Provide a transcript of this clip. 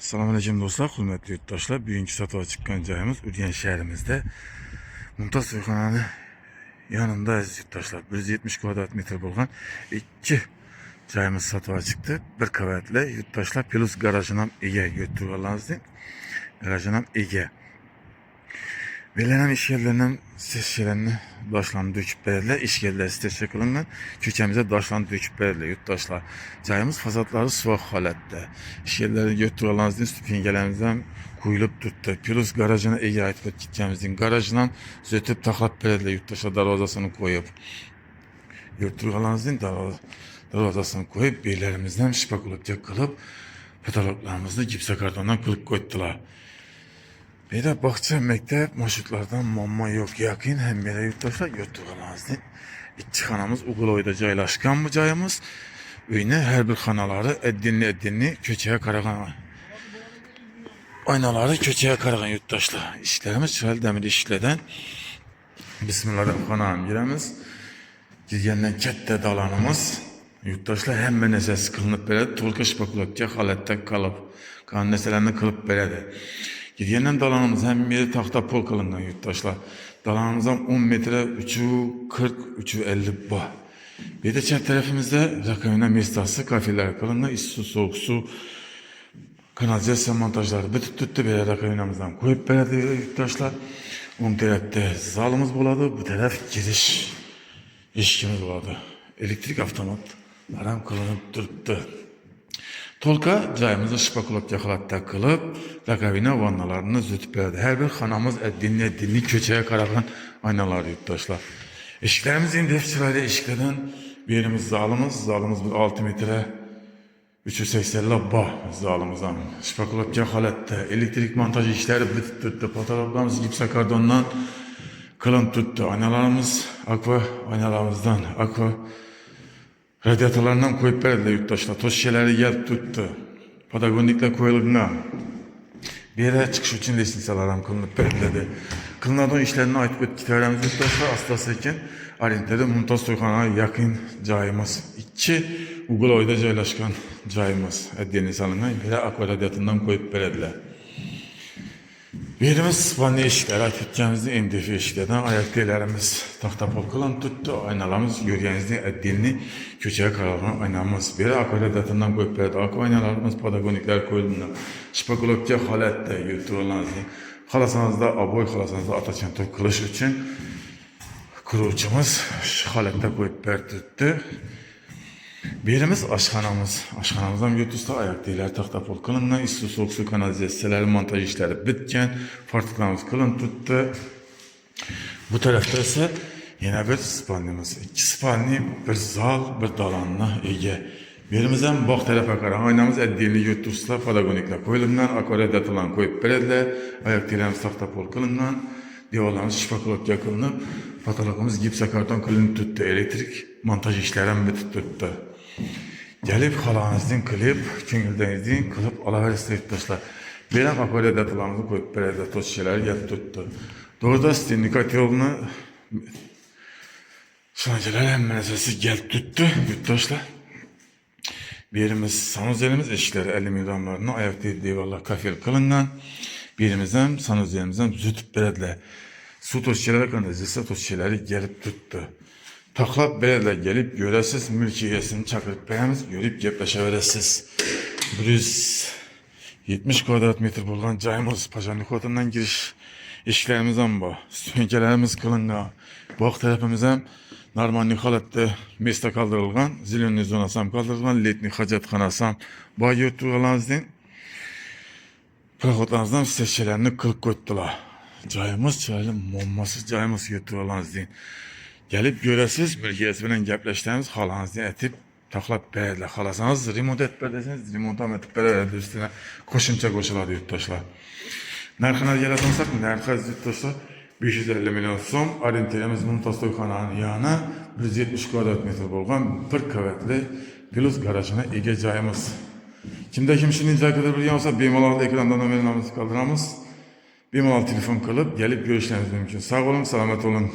Selamünaleyküm dostlar, hürmetli yurttaşlar. Bugünkü satığa çıkan cayımız Ürgen şehrimizde. Mumtaz Soyxananın yanındayız yurttaşlar. 170 kvadrat metre bulgan iki cayımız satığa çıktı. Bir kavatlı yurttaşlar plus garajınam ege götürüyorlardı. Garajınam ege. Belirlenen iş yerlerinden ses yerlerini daşlanıp döküp verirler. İş yerleri sitesi kılıngan. Köçemize daşlanıp döküp verirler yurttaşlar. Cayımız fasadları sıvak halette. İş yerleri götürüyorlarınızın süpingelerimizden kuyulup tuttu. Plus garajına ege ait gitkemizin garajından zötüp taklap verirler yurttaşlar darvazasını koyup. Götürüyorlarınızın darvazasını koyup beylerimizden şipakulupça kılıp pedaloglarımızı gipse kartondan kılıp koydular. Bir de bahçe, mektep, marşrutlardan mamma yok yakın hem böyle yurttaşlar götürüyorlardı. İki xanamız Uğuloyda joylashgan bu joyimiz. Uyni her bir xonalari eddinli köçeye qaragan. Oynalari köçeye qaragan yurttaşlar. İşlerimiz chiroyli demir eshiklardan bismillahirrahmanirrahim giramiz. Girgandan katta dalanimiz. Yurttaşlar hamma narsasi qilinib beradi. To'liq shpakulakka holatda qolib, qolgan narsalarni qilib beradi. Girgandan dalanımız hem yeri tahta pol kılıngan yurttaşlar. Dalanımızdan 10 metre 3'ü 40, 3'ü 50 bah. Bir de çap tarafımızda rakamına mestası kafeler kılıngan. Su, soğuk su, kanalizasyon montajları bütün tuttu böyle rakamınamızdan koyup verdi yurttaşlar. On tarafta zalımız buladı. Bu taraf giriş eşkimiz buladı. Elektrik avtomatlarım kılınıp durdu. Tolka cayımızı şipakulak yakalatta kılıp, rakabine vannalarını zütüp verdi. Her bir xanamız dinli köçeye qaragan aynalar yurttaşlar. Eşiklerimiz indi hepçilerle eşiklerden birimiz zalımız bir 6 metre 380 labba zalımızdan. Şipakulak yakalatta elektrik montajı işleri bitirdi. Fotoğraflarımız gipsa kardondan kılın tuttu. Aynalarımız aynalarımızdan aqua radyatörlerinden koyup verdiler yurttaşlar. Toz şişeleri gelip tuttu. Patagonikler koyulduğunda bir yere çıkış için lisansalarım kılınıp verildi. Kılınan işlerine ait gitveremiz yurttaşlar. Aslasıyken Arintede Mumtaz Soyxana'ya yakın cayımız. İki Uğuloyda joylashgan cayımız. Eddiğini salıngan bir aqua radyatöründen koyup verdiler. Birimiz spaniye eşikleri ait etkenimizde MDF eşiklerden ayak değerlerimiz tahta pol kılan tuttu. Aynalarımız görgenizde eddiğini köçeye kararlanan aynamız. Biri aqua radyatöründen koyup verdi. Aqua aynalarımız patagonikler koyulduğunda. Şipakulakça halette yurttuğulanızda. Xalasanızda aboy, xalasanızda ataçentör kılış için kurucumuz halette koyup verdi. Birimiz aşxanamız. Aşxanamızdan götürsə ayak deyilər taxta pol kılıngan, isti soğuk su kanalizasiyaları montaj işleri bitken, fartıqlarımız kılın tuttu. Bu tarafta ise yine bir spalnimiz. İki spalni, bir zal, bir dalanına ege. Birimizden bak tarafa qara aynamız eddiyeli götürsə patagonikler koyulundan, akvaradyatılan koyup verediler. Ayak deylərimiz taxta pol kılıngan, divarlarımız şipakulak yakılınıp, patologumuz gipsa karton kılınıp tuttu. Elektrik montaj işlerini bitip tuttu. Gelip halanızdan kılıp, küngüldenizden kılıp alaverirse yurttaşlar. Benim akvaradyatılarımızı koyup verediler. Toz şişeleri gelip tuttu. Doğruda stendika yolunu şanceler hemen esası gelip tuttu yurttaşlar. Birimiz sanuzelimiz eşikleri 50 milyonlarını ayak değil diyorlar kafir kılıngan. Birimizden sanuzelimizden zütüp verediler. Su toz şişeleri kanalizasyon toz şişeleri gelip tuttu. Taklap belirle gelip göresiz mülkiyesini çakırıp beğeniz görüp gepleşeveresiz. 170 kvadrat metre bulgan cayımız Paşanlık Otan'dan giriş işlerimizden bu. Sönkelerimiz kılınga. Bu tarafımızdan normal halatda mesta kaldırılgan, zilonli zonasam kaldırılgan, letni hacatxanasam bu götürüyorlarınızdan proxotlarınızdan seçkilerini kılıp koydular. Cayımız çaylı mommasız cayımız götürüyorlarınızdan. Gelip göresiz mülkiyesi bilen gepleştiğimiz halanızı etip taklap verdiler. Halasanız remont et deseniz remont etip verdiler üstüne koşunca koşuladı yurttaşlar. Narxına yaratırsak narxı yurttaşlar 550 milyon so'm. Arintemiz Mumtaz Soyxananın yanına 170 kvadrat metre bolgan bir kavatli plus garajına ege joyimiz. Kimde kim şimdi icra kadar bilgan olsa bemalol ekranda nomerimizni qoldiramiz. Bemalol telefon qilib gelip görüşleriniz mümkün. Sağ olun, selamet olun.